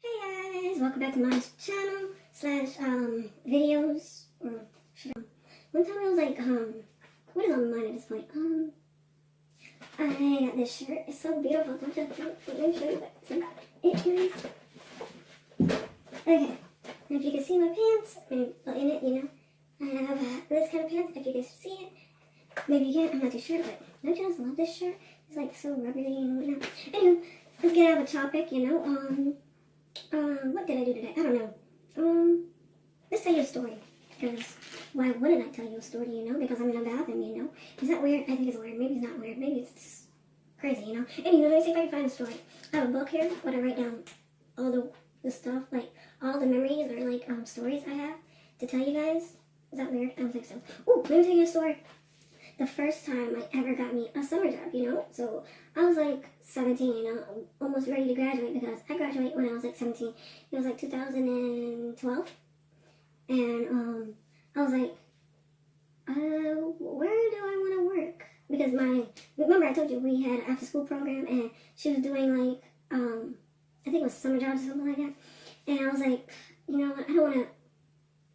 Hey guys, welcome back to my channel slash videos. Or one time I was like, what is on my mind at this point? I got this shirt. It's so beautiful. Don't you? Let me show you what it is. Okay, and if you can see my pants, in it, you know, I have this kind of pants. If you can see it, maybe you can't. I'm not too sure, but don't you just love this shirt? It's like so rubbery and whatnot. Anyway, let's get out of the topic. You know, what did I do today? I don't know. Let's tell you a story. Because why wouldn't I tell you a story, you know? Because I'm in a bathroom, you know? Is that weird? I think it's weird. Maybe it's not weird. Maybe it's just crazy, you know? Anyway, let me see if I can find a story. I have a book here where I write down all the stuff, like all the memories or like stories I have to tell you guys. Is that weird? I don't think so. Ooh, let me tell you a story. The first time I ever got me a summer job, you know? So I was like 17, you know, almost ready to graduate because I graduated when I was like 17. It was like 2012. And I was like, where do I want to work? Because remember I told you we had an after school program and she was doing like, I think it was summer jobs or something like that. And I was like, you know, I don't want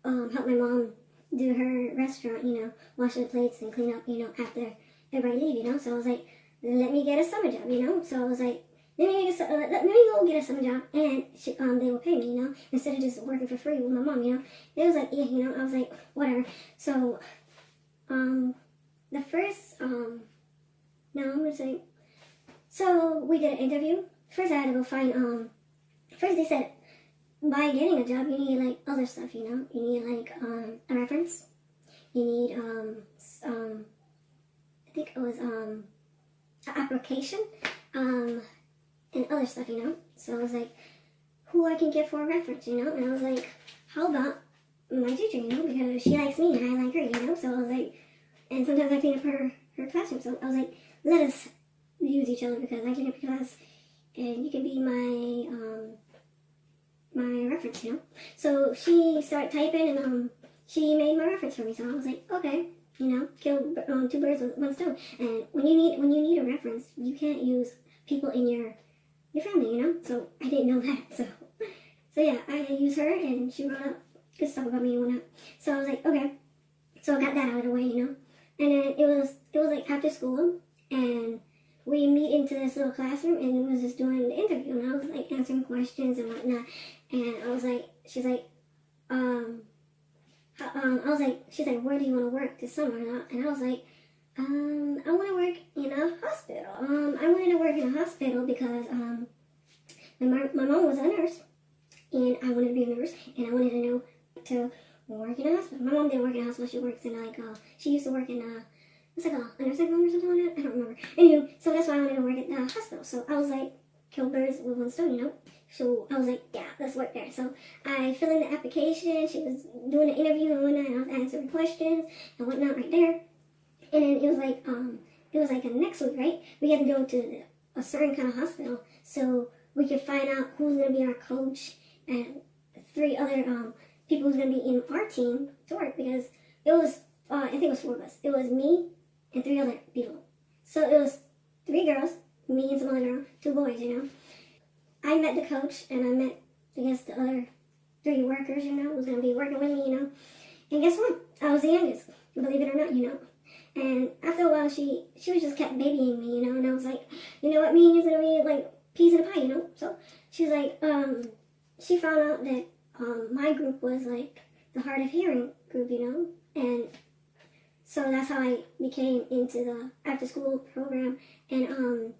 to help my mom do her restaurant, you know, wash the plates and clean up, you know, after everybody leave, you know. So I was like, let me get a summer job, you know. So I was like, let me go get a summer job, and they will pay me, you know, instead of just working for free with my mom, you know. It was like, yeah, you know, I was like, whatever. So, the first, no, I'm gonna say, so we did an interview. First I had to go find, first they said, by getting a job, you need, like, other stuff, you know. You need, like, a reference. You need, I think it was, an application, and other stuff, you know. So I was like, who I can get for a reference, you know. And I was like, how about my teacher, you know, because she likes me and I like her, you know. So I was like, and sometimes I clean up her classroom. So I was like, let us use each other because I clean up your class and you can be my reference, you know. So she started typing and she made my reference for me. So I was like, okay, you know, kill two birds with one stone. And when you need a reference, you can't use people in your family, you know. So I didn't know that. So yeah, I used her and she wrote up good stuff about me and whatnot. So I was like, okay. So I got that out of the way, you know. And then it was like after school and we meet into this little classroom and we was just doing the interview and I was like answering questions and whatnot. And I was like, she's like, she's like, where do you want to work this summer? And I was like, I want to work in a hospital. I wanted to work in a hospital because my mom was a nurse and I wanted to be a nurse and I wanted to know to work in a hospital. My mom didn't work in a hospital. She works in like she used to work in what's it called, a nursing home or something like that. I don't remember. Anyway, so that's why I wanted to work at the hospital. So I was like, kill birds with one stone, you know. So I was like, yeah, let's work there. So I filled in the application. She was doing the interview and whatnot. And I was answering questions and whatnot right there. And then it was like the next week, right? We had to go to a certain kind of hospital so we could find out who's gonna be our coach and 3 other people who's gonna be in our team to work because it was I think it was 4 of us. It was me and 3 other people. So it was 3 girls, me and some other girl, 2 boys, you know. I met the coach and I met I guess the other 3 workers, you know, who's gonna be working with me, you know. And guess what? I was the youngest, believe it or not, you know. And after a while, she was just kept babying me, you know. And I was like, you know what, me and you's gonna be like peas in a pie, you know. So she was like, she found out that my group was like the hard of hearing group, you know. And so that's how I became into the after school program and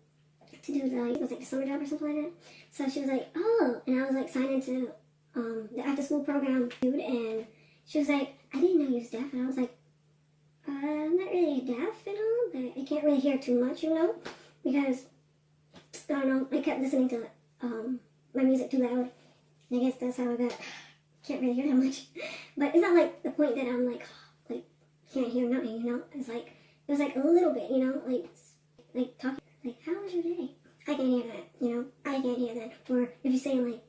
to do it was like the summer job or something like that. So she was like, oh, and I was like signed into the after school program, dude. And she was like, I didn't know you was deaf, and I was like, I'm not really deaf and all, but I can't really hear too much, you know, because, I don't know, I kept listening to my music too loud. I guess that's how I can't really hear that much. But it's not like the point that I'm like can't hear nothing, you know. It's like, it was like a little bit, you know, like talking, like, how was your day? I can't hear that, you know, I can't hear that. Or if you're saying like,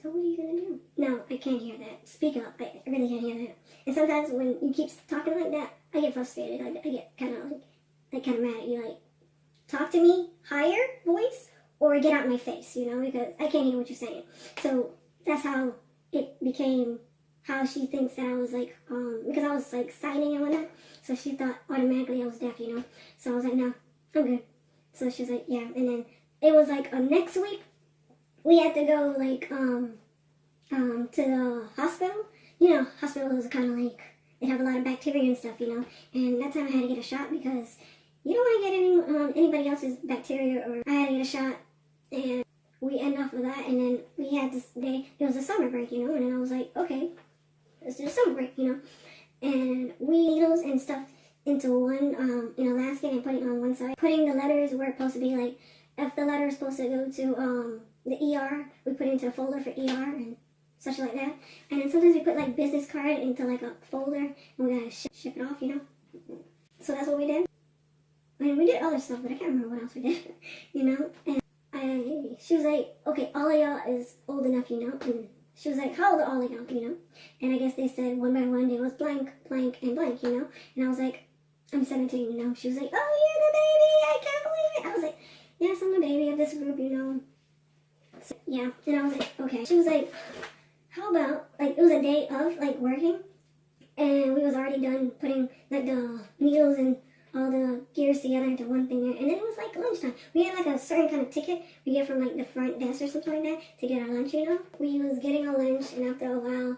so what are you gonna do? No, I can't hear that. Speak up. I really can't hear that. And sometimes when you keep talking like that, I get frustrated. I get kind of mad at you. Like, talk to me higher voice or get out my face, you know, because I can't hear what you're saying. So that's how it became, how she thinks that I was like, because I was like signing and whatnot. So she thought automatically I was deaf, you know. So I was like, no, I'm good. So she's like, yeah. And then it was like next week, we had to go like to the hospital. You know, hospitals are kind of like, they have a lot of bacteria and stuff, you know. And that time I had to get a shot because you don't want to get anybody else's bacteria, or I had to get a shot, and we end off with that. And then we had this day, it was a summer break, you know, and then I was like, okay, let's do a summer break, you know. And we needles and stuff into one elastic and put it on one side, putting the letters where it's supposed to be. Like if the letter is supposed to go to the ER, we put it into a folder for ER and such like that. And then sometimes we put like business card into like a folder, and we gotta ship it off, you know. So that's what we did. I mean, we did other stuff, but I can't remember what else we did, you know. And she was like, okay, all of y'all is old enough, you know. And she was like, how old are all of y'all, you know? And I guess they said one by one, it was blank, blank, and blank, you know. And I was like, I'm 17, you know. She was like, oh, you're the baby, I can't believe it. I was like, yes, I'm the baby of this group, you know. So, yeah, and I was like, okay. She was like, how about, like, it was a day of, like, working, and we was already done putting, like, the needles and all the gears together into one thing there. And then it was like lunchtime. We had like a certain kind of ticket we get from like the front desk or something like that to get our lunch, you know. We was getting our lunch, and after a while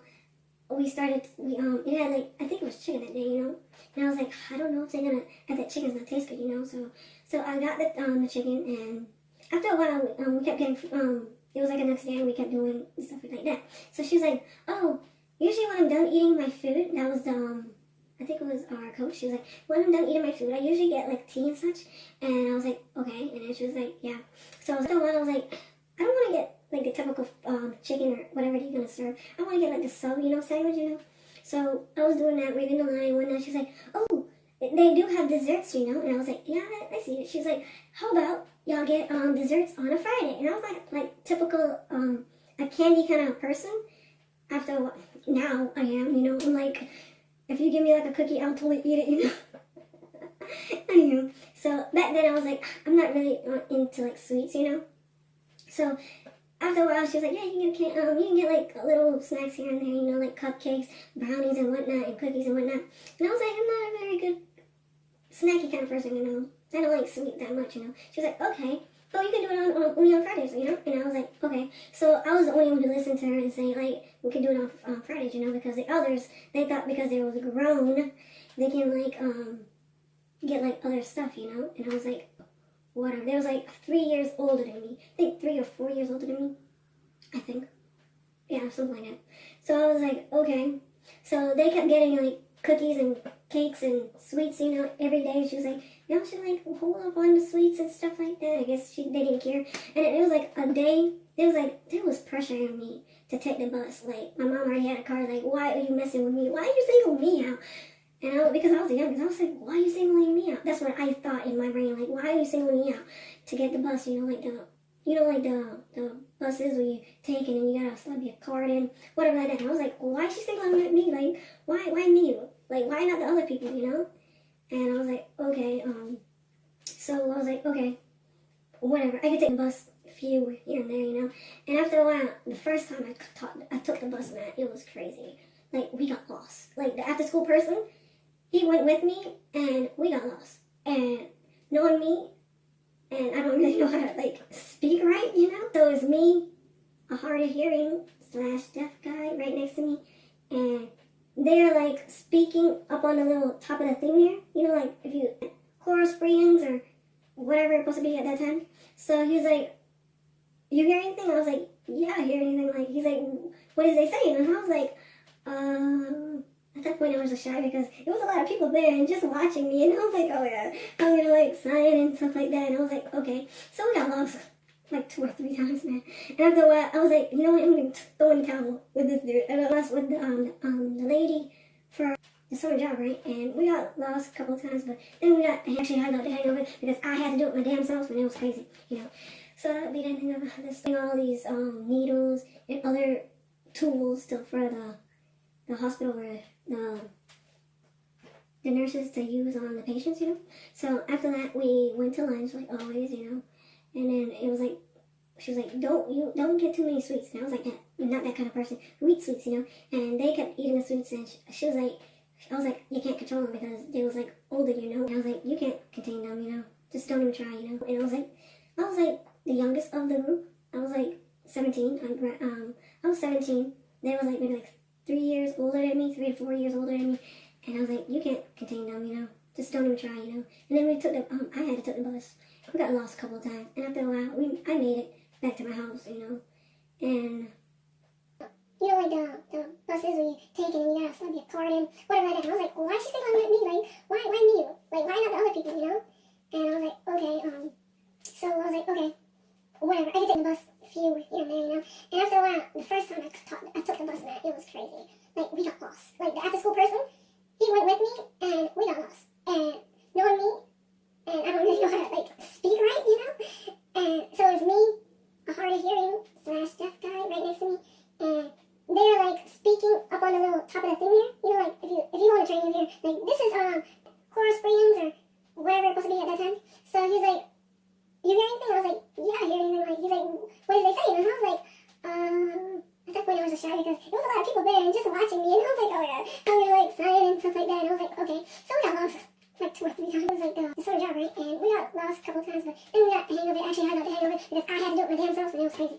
we started, it had like, I think it was chicken that day, you know. And I was like, I don't know if they're gonna, if that chicken's gonna taste good, you know. So I got the chicken, and after a while we kept getting, it was like the next day, and we kept doing stuff like that. So she was like, oh, usually when I'm done eating my food, that was I think it was our coach. She was like, when I'm done eating my food, I usually get like tea and such. And I was like, okay. And then she was like, yeah. So after a while, I was like, I don't want to get like the typical chicken or whatever you're going to serve. I want to get like the sub, you know, sandwich, you know. So I was doing that, waiting in the line, and whatnot. She's like, oh, they do have desserts, you know. And I was like, yeah, I see it. She's like, how about y'all get desserts on a Friday? And I was like typical a candy kind of person. After a while, now I am, you know. I'm like, if you give me like a cookie, I'll totally eat it, you know. Anywho, so back then I was like, I'm not really into like sweets, you know. So after a while, she was like, yeah, you can get like little snacks here and there, you know, like cupcakes, brownies and whatnot, and cookies and whatnot. And I was like, I'm not a very good snacky kind of person, you know. I don't like sweet that much, you know. She was like, okay. Oh, you can do it only on Fridays, you know? And I was like, okay. So I was the only one to listen to her and say, like, we can do it on Fridays, you know? Because the others, they thought because they was grown, they can, like, get, like, other stuff, you know? And I was like, whatever. They was, like, 3 years older than me. I think 3 or 4 years older than me. I think. Yeah, something like that. So I was like, okay. So they kept getting, like, cookies and cakes and sweets, you know, every day. She was like, you know, she like hold up on the sweets and stuff like that. I guess they didn't care. And it was like a day, it was like, there was pressure on me to take the bus. Like, my mom already had a car, like, why are you messing with me? Why are you singling me out? And because I was the youngest, I was like, why are you singling me out? That's what I thought in my brain, like, why are you singling me out to get the bus, you know, like the buses where you take and then you gotta slap your card in, whatever like that. And I was like, why is she singling me? Like, why me? Like, why not the other people, you know? And I was like, okay, so I was like, okay, whatever. I could take the bus a few here and there, you know? And after a while, the first time I took the bus, man, it was crazy. Like, we got lost. Like, the after-school person, he went with me, and we got lost. And knowing me, and I don't really know how to, like, speak right, you know? So it's me, a hard of hearing / deaf guy right next to me, and they're like speaking up on the little top of the thing here, you know, like if you Coral Springs or whatever it's supposed to be at that time. So he was like, you hear anything? I was like, yeah, I hear anything. Like, he's like, what is they saying? And I was like, at that point I was just shy because it was a lot of people there and just watching me, and I was like, oh yeah, I'm gonna like sign and stuff like that. And I was like, okay. So we got lost like 2 or 3 times, man. And after a while, I was like, you know what, I'm going to throw in the towel with this dude. And I lost with the lady for the summer job, right? And we got lost a couple of times, but then I actually had to hang over because I had to do it my damn self, and it was crazy, you know. So that would be the thing of this thing, all these needles and other tools for the hospital where the nurses to use on the patients, you know. So after that, we went to lunch, like always, you know. And then it was like she was like, don't get too many sweets. And I was like, not that kind of person who eats sweets, you know. And they kept eating the sweets, and she was like, I was like, you can't control them because they was like older, you know. And I was like, you can't contain them, you know. Just don't even try, you know. And I was like the youngest of the group. I was like 17. I was 17. They was like maybe like 3 years older than me, 3 to 4 years older than me. And I was like, you can't contain them, you know. Just don't even try, you know. And then we took the, I had to take the bus. We got lost a couple of times. And after a while, I made it back to my house, you know. And, you know, like the buses where you take and you gotta slap your card in, whatever like that. And I was like, well, why is she singling out me? Like, why me? Like, why not the other people, you know? And I was like, okay, so I was like, okay, whatever. I could take the bus a few, here and there, you know. And after a while, the first time I took the bus, man, it was crazy. Like, we got lost. Like, the after-school person, he went with me, and we got lost. And knowing me, and I don't really know how to, like, speak right, you know? And so it was me, a hard of hearing / deaf guy right next to me, and they were, like, speaking up on the little top of the thing there. You know, like, if you go on a train, you hear, like, this is, Coral Springs, or wherever it was supposed to be at that time. So he was like, you hear anything? I was like, yeah, I hear anything. Like, he's like, what did they say? And I was like, at that point I was just shy because there was a lot of people there and just watching me, and I was like, oh yeah, I was like signing and stuff like that, and I was like, okay. So we got lost like 2 or 3 times. It was like the sort of job, right? And we got lost a couple of times, but then we got the hang of it. Actually, I got the hang of it because I had to do it my damn self, and it was crazy.